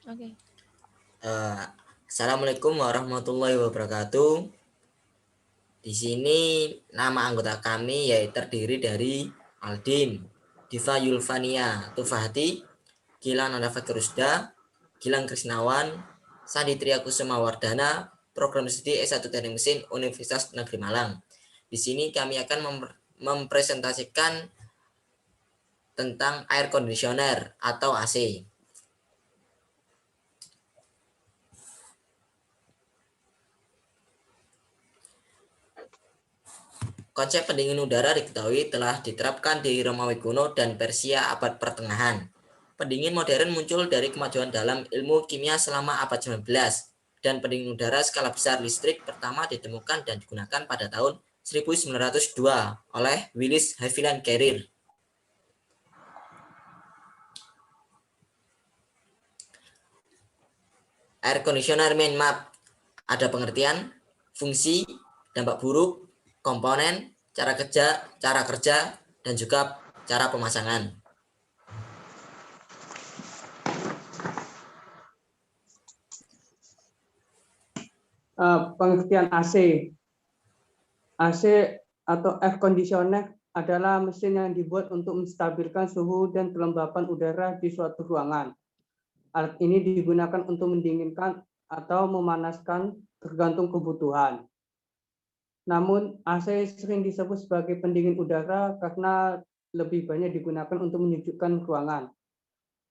Oke. Assalamualaikum warahmatullahi wabarakatuh. Di sini nama anggota kami yaitu terdiri dari Aldin, Diva Yulvania Tufahati, Gilang Nanda Rusda, Gilang Krisnawan, Sandi Triakusuma Wardana, program studi S1 Teknik Mesin Universitas Negeri Malang. Di sini kami akan mempresentasikan tentang air conditioner atau AC. Konsep pendingin udara diketahui telah diterapkan di Romawi kuno dan Persia abad pertengahan. Pendingin modern muncul dari kemajuan dalam ilmu kimia selama abad 19, dan pendingin udara skala besar listrik pertama ditemukan dan digunakan pada tahun 1902 oleh Willis Haviland Carrier. Air conditioner main map ada pengertian, fungsi, dampak buruk, komponen, cara kerja, dan juga cara pemasangan. Pengertian AC. AC atau air conditioner adalah mesin yang dibuat untuk menstabilkan suhu dan kelembapan udara di suatu ruangan. Alat ini digunakan untuk mendinginkan atau memanaskan tergantung kebutuhan. Namun AC sering disebut sebagai pendingin udara karena lebih banyak digunakan untuk menyejukkan ruangan.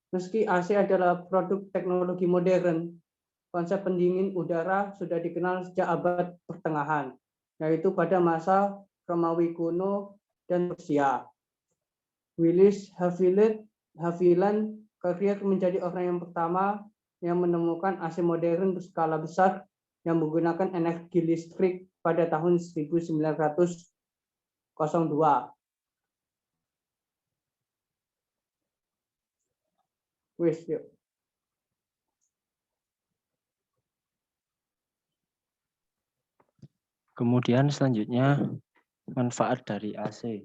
Meski AC adalah produk teknologi modern, konsep pendingin udara sudah dikenal sejak abad pertengahan, yaitu pada masa Romawi kuno dan Persia. Willis Haviland Carrier menjadi orang yang pertama yang menemukan AC modern berskala besar yang menggunakan energi listrik pada tahun 1902. Kemudian selanjutnya manfaat dari AC.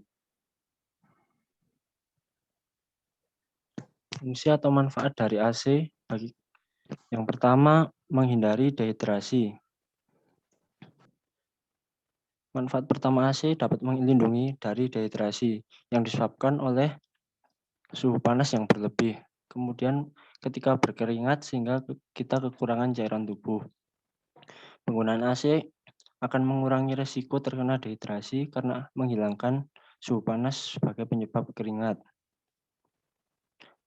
Fungsi atau manfaat dari AC bagi yang pertama, menghindari dehidrasi. Manfaat pertama AC dapat melindungi dari dehidrasi yang disebabkan oleh suhu panas yang berlebih. Kemudian ketika berkeringat sehingga kita kekurangan cairan tubuh. Penggunaan AC akan mengurangi resiko terkena dehidrasi karena menghilangkan suhu panas sebagai penyebab keringat.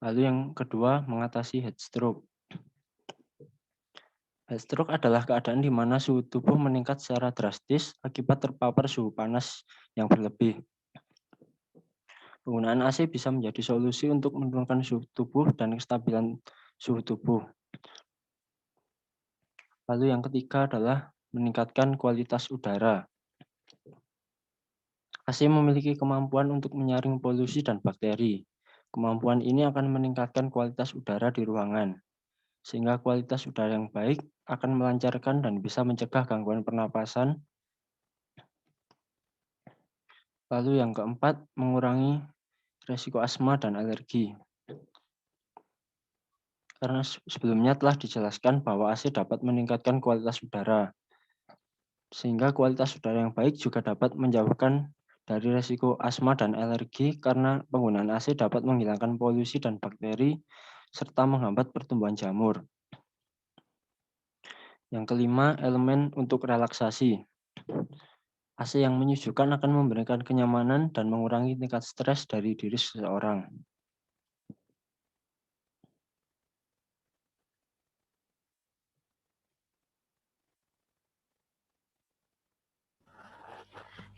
Lalu yang kedua, mengatasi heat stroke. Heat stroke adalah keadaan di mana suhu tubuh meningkat secara drastis akibat terpapar suhu panas yang berlebih. Penggunaan AC bisa menjadi solusi untuk menurunkan suhu tubuh dan kestabilan suhu tubuh. Lalu yang ketiga adalah meningkatkan kualitas udara. AC memiliki kemampuan untuk menyaring polusi dan bakteri. Kemampuan ini akan meningkatkan kualitas udara di ruangan, sehingga kualitas udara yang baik akan melancarkan dan bisa mencegah gangguan pernapasan. Lalu yang keempat, mengurangi risiko asma dan alergi. Karena sebelumnya telah dijelaskan bahwa AC dapat meningkatkan kualitas udara, sehingga kualitas udara yang baik juga dapat menjauhkan dari risiko asma dan alergi karena penggunaan AC dapat menghilangkan polusi dan bakteri serta menghambat pertumbuhan jamur. Yang kelima, elemen untuk relaksasi. AC yang menyejukkan akan memberikan kenyamanan dan mengurangi tingkat stres dari diri seseorang.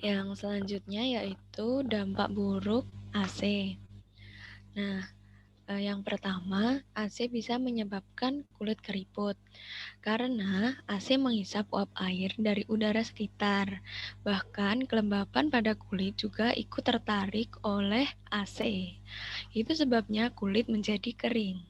Yang selanjutnya yaitu dampak buruk AC. Nah, yang pertama, AC bisa menyebabkan kulit keriput karena AC menghisap uap air dari udara sekitar. Bahkan kelembapan pada kulit juga ikut tertarik oleh AC. Itu sebabnya kulit menjadi kering.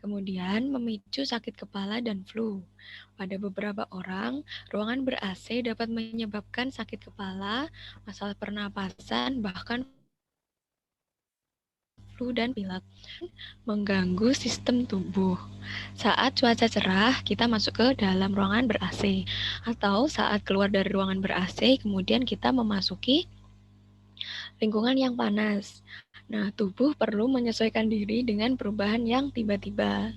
Kemudian memicu sakit kepala dan flu. Pada beberapa orang, ruangan ber-AC dapat menyebabkan sakit kepala, masalah pernapasan, bahkan flu dan pilek. Mengganggu sistem tubuh. Saat cuaca cerah, kita masuk ke dalam ruangan ber-AC. Atau saat keluar dari ruangan ber-AC, kemudian kita memasuki lingkungan yang panas. Nah, tubuh perlu menyesuaikan diri dengan perubahan yang tiba-tiba.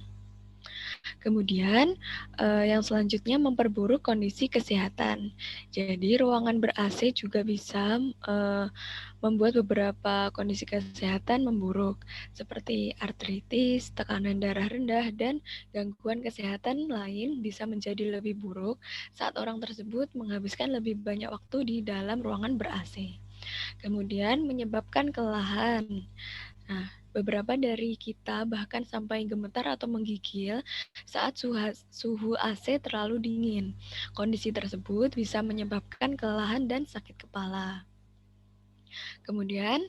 Kemudian, yang selanjutnya memperburuk kondisi kesehatan. Jadi, ruangan ber-AC juga bisa membuat beberapa kondisi kesehatan memburuk, seperti artritis, tekanan darah rendah, dan gangguan kesehatan lain bisa menjadi lebih buruk saat orang tersebut menghabiskan lebih banyak waktu di dalam ruangan ber-AC. Kemudian menyebabkan kelelahan. Nah, beberapa dari kita bahkan sampai gemetar atau menggigil saat suhu AC terlalu dingin. Kondisi tersebut bisa menyebabkan kelelahan dan sakit kepala. Kemudian,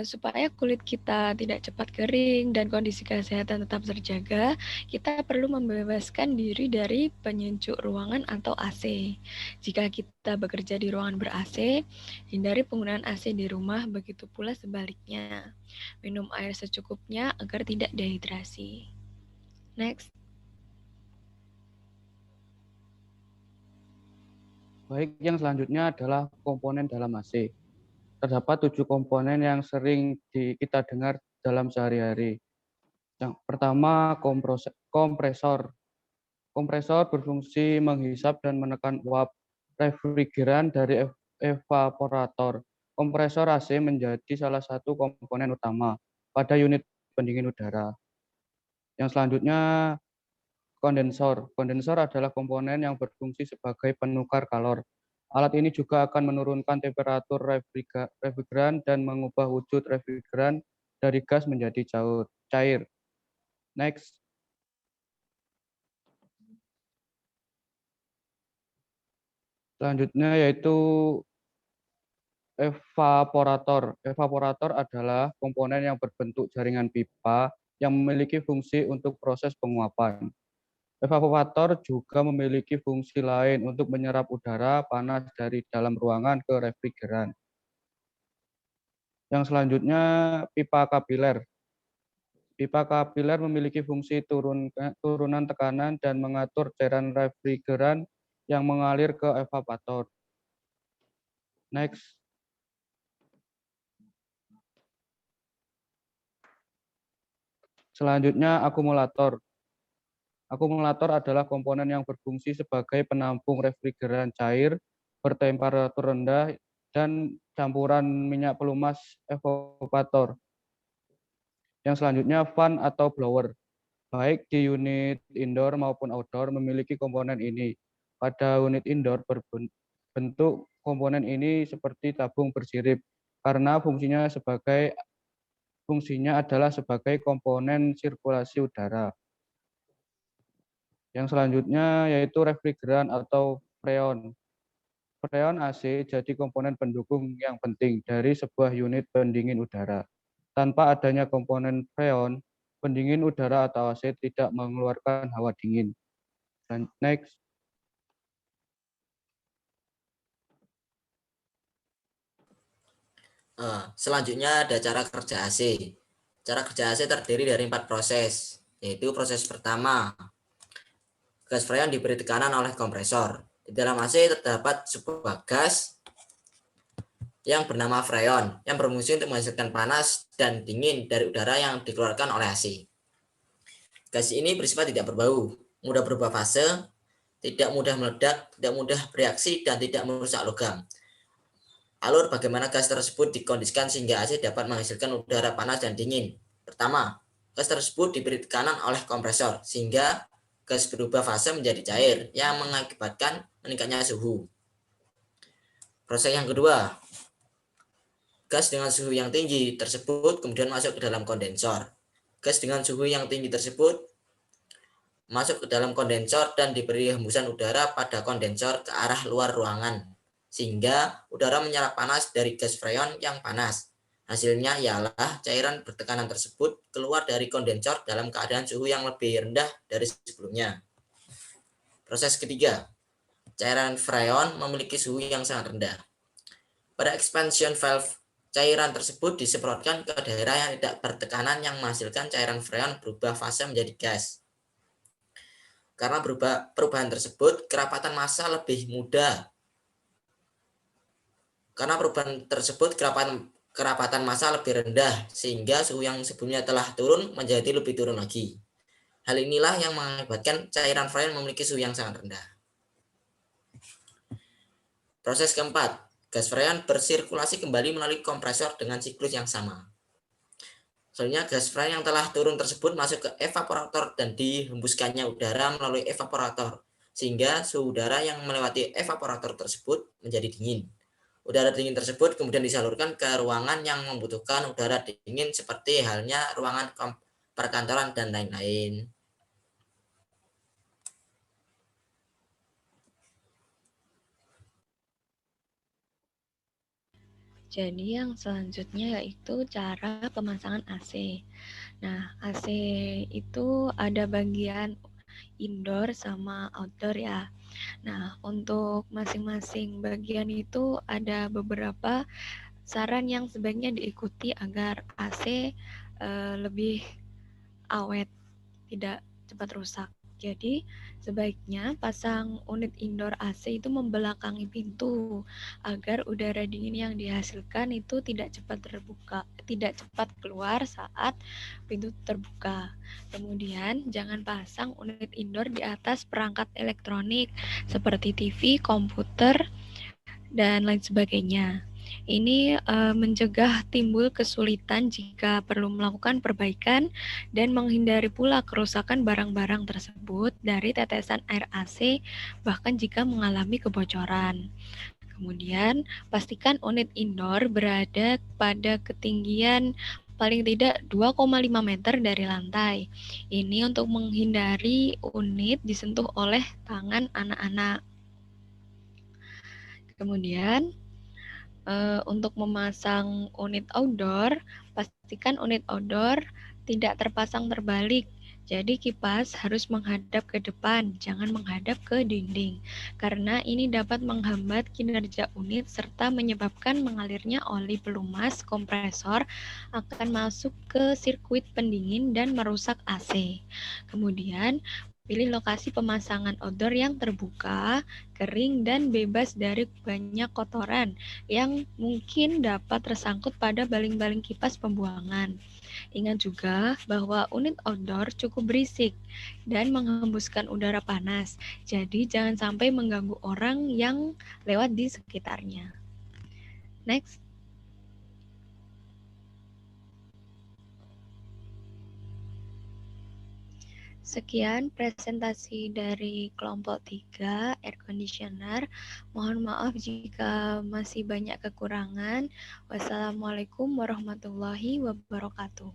supaya kulit kita tidak cepat kering dan kondisi kesehatan tetap terjaga, kita perlu membebaskan diri dari penyejuk ruangan atau AC. Jika kita bekerja di ruangan ber-AC, hindari penggunaan AC di rumah, begitu pula sebaliknya. Minum air secukupnya agar tidak dehidrasi. Next. Baik, yang selanjutnya adalah komponen dalam AC. Terdapat 7 komponen yang sering kita dengar dalam sehari-hari. Yang pertama, kompresor. Kompresor berfungsi menghisap dan menekan uap refrigeran dari evaporator. Kompresor AC menjadi salah satu komponen utama pada unit pendingin udara. Yang selanjutnya, kondensor. Kondensor adalah komponen yang berfungsi sebagai penukar kalor. Alat ini juga akan menurunkan temperatur refrigeran dan mengubah wujud refrigeran dari gas menjadi cair. Next. Selanjutnya yaitu evaporator. Evaporator adalah komponen yang berbentuk jaringan pipa yang memiliki fungsi untuk proses penguapan. Evaporator juga memiliki fungsi lain untuk menyerap udara panas dari dalam ruangan ke refrigeran. Yang selanjutnya, pipa kapiler. Pipa kapiler memiliki fungsi turunan tekanan dan mengatur cairan refrigeran yang mengalir ke evaporator. Next. Selanjutnya, akumulator. Akumulator adalah komponen yang berfungsi sebagai penampung refrigeran cair bertemperatur rendah dan campuran minyak pelumas evaporator. Yang selanjutnya, fan atau blower. Baik di unit indoor maupun outdoor memiliki komponen ini. Pada unit indoor berbentuk komponen ini seperti tabung bersirip karena fungsinya adalah sebagai komponen sirkulasi udara. Yang selanjutnya yaitu refrigeran atau freon. Freon AC jadi komponen pendukung yang penting dari sebuah unit pendingin udara. Tanpa adanya komponen freon, pendingin udara atau AC tidak mengeluarkan hawa dingin. Dan next. Selanjutnya ada cara kerja AC. Cara kerja AC terdiri dari 4 proses, yaitu proses pertama, gas freon diberi tekanan oleh kompresor. Di dalam AC terdapat sebuah gas yang bernama freon, yang berfungsi untuk menghasilkan panas dan dingin dari udara yang dikeluarkan oleh AC. Gas ini bersifat tidak berbau, mudah berubah fase, tidak mudah meledak, tidak mudah bereaksi, dan tidak merusak logam. Alur bagaimana gas tersebut dikondisikan sehingga AC dapat menghasilkan udara panas dan dingin. Pertama, gas tersebut diberi tekanan oleh kompresor sehingga gas berubah fase menjadi cair yang mengakibatkan meningkatnya suhu. Proses yang kedua, gas dengan suhu yang tinggi tersebut kemudian masuk ke dalam kondensor. Gas dengan suhu yang tinggi tersebut masuk ke dalam kondensor dan diberi hembusan udara pada kondensor ke arah luar ruangan, sehingga udara menyerap panas dari gas freon yang panas. Hasilnya ialah cairan bertekanan tersebut keluar dari kondensor dalam keadaan suhu yang lebih rendah dari sebelumnya. Proses ketiga, cairan freon memiliki suhu yang sangat rendah. Pada expansion valve Cairan tersebut disemprotkan ke daerah yang tidak bertekanan yang menghasilkan cairan freon berubah fase menjadi gas. Karena perubahan tersebut, kerapatan massa lebih mudah. Karena perubahan tersebut, kerapatan massa lebih rendah, sehingga suhu yang sebelumnya telah turun menjadi lebih turun lagi. Hal inilah yang mengakibatkan cairan freon memiliki suhu yang sangat rendah. Proses keempat, gas freon bersirkulasi kembali melalui kompresor dengan siklus yang sama. Selanjutnya, gas freon yang telah turun tersebut masuk ke evaporator dan dihembuskannya udara melalui evaporator, sehingga suhu udara yang melewati evaporator tersebut menjadi dingin. Udara dingin tersebut kemudian disalurkan ke ruangan yang membutuhkan udara dingin seperti halnya ruangan perkantoran dan lain-lain. Jadi yang selanjutnya yaitu cara pemasangan AC. Nah, AC itu ada bagian indoor sama outdoor ya. Nah, untuk masing-masing bagian itu ada beberapa saran yang sebaiknya diikuti agar AC lebih awet, tidak cepat rusak. Jadi, sebaiknya pasang unit indoor AC itu membelakangi pintu agar udara dingin yang dihasilkan itu tidak cepat keluar saat pintu terbuka. Kemudian, jangan pasang unit indoor di atas perangkat elektronik seperti TV, komputer, dan lain sebagainya. Ini mencegah timbul kesulitan jika perlu melakukan perbaikan dan menghindari pula kerusakan barang-barang tersebut dari tetesan air AC bahkan jika mengalami kebocoran. Kemudian, pastikan unit indoor berada pada ketinggian paling tidak 2,5 meter dari lantai. Ini untuk menghindari unit disentuh oleh tangan anak-anak. Kemudian, untuk memasang unit outdoor, pastikan unit outdoor tidak terpasang terbalik. Jadi kipas harus menghadap ke depan, jangan menghadap ke dinding. Karena ini dapat menghambat kinerja unit serta menyebabkan mengalirnya oli pelumas kompresor akan masuk ke sirkuit pendingin dan merusak AC. Kemudian, pilih lokasi pemasangan outdoor yang terbuka, kering, dan bebas dari banyak kotoran yang mungkin dapat tersangkut pada baling-baling kipas pembuangan. Ingat juga bahwa unit outdoor cukup berisik dan menghembuskan udara panas, jadi jangan sampai mengganggu orang yang lewat di sekitarnya. Next. Sekian presentasi dari kelompok 3 air conditioner. Mohon maaf jika masih banyak kekurangan. Wassalamualaikum warahmatullahi wabarakatuh.